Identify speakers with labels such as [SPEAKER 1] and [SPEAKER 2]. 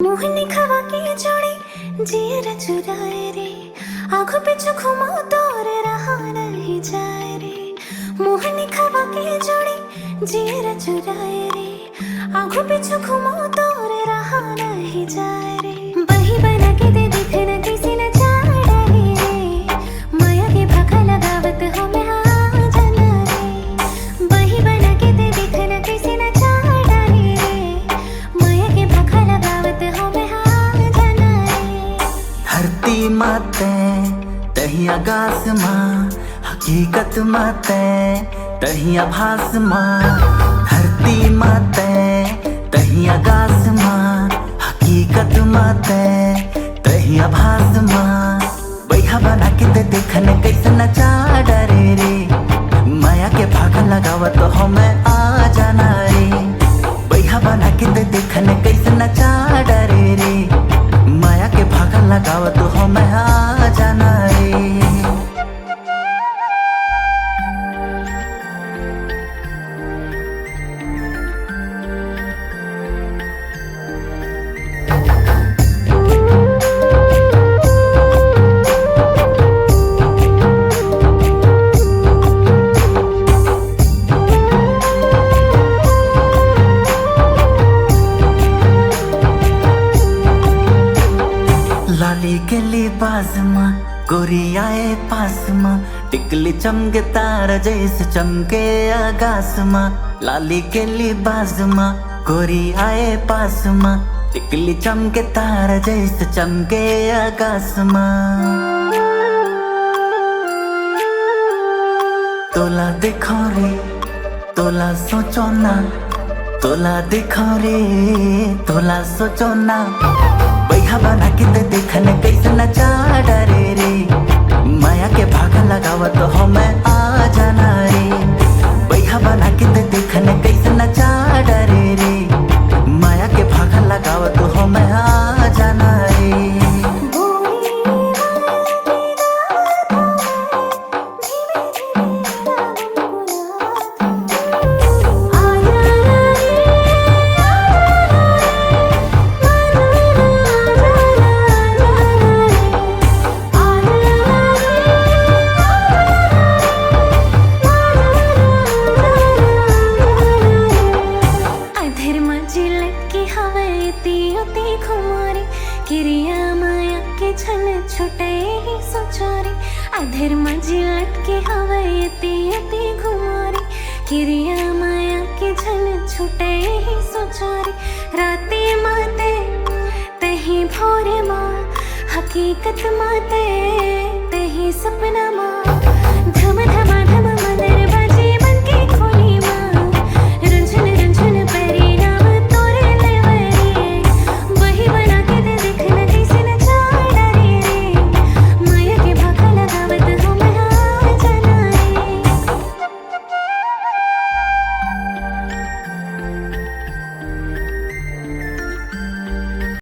[SPEAKER 1] मोहनी खवा के जोड़ी जियर चुराए रे, आँखों पिछू घुमा तोर रहा नहीं जाए रे। मोहनी खवा के जोड़ी जियर चुराए रे, आँखों पिछू घुमा तोर रहा नहीं जाए रे। बही बना के दे दिखना किसी न चाड़ा रे, माया के भाखा लगावत हो मैं हाँ जाना रे। बही बना के दे दिखना किसी न चाड़ा रे, माया के भाखा लगावत हो मैं हाँ जाना रे।
[SPEAKER 2] धरती माते तही आकाश माँ, हकीकत माते तही आभास माँ। धरती माते तही आकाश माँ, हकीकत माते तही आभास माँ। बैहा बना के दे देखने कैसे नचा डरे रे, माया के भागा लगावत हो मैं आ जाना रे। बैहा बना के दे देखने कैसे नचा डरे रे, माया के भागा लगावत हो मैं आ जाना रे। लाली के लिबास माँ, गोरी आए पास माँ, टिकली चमके तारा जैसे चमके आकाश माँ। लाली के लिबास माँ, गोरी आए पास माँ, टिकली चमके तारा जैसे चमके आकाश माँ। तोला देखो रे तोला सोचो ना, तोला देखो रे तोला सोचो ना। बैहा बना के दे देखने कैसे नचा डरे रे, माया के भागा लगावत हो मैं आ जाना रे। बैहा बना के दे देखने कैसे नचा डरे रे, माया के भागा लगावत हो मैं आ जाना रे।
[SPEAKER 1] किरिया माया के छन छुटे ही सोचोरी, अधर मजी लटके हवाए तीयती घुमारी। किरिया माया के छन छुटे ही सोचोरी, राते माते तही भोरे माँ, हकीकत माते तही सपना माँ। धम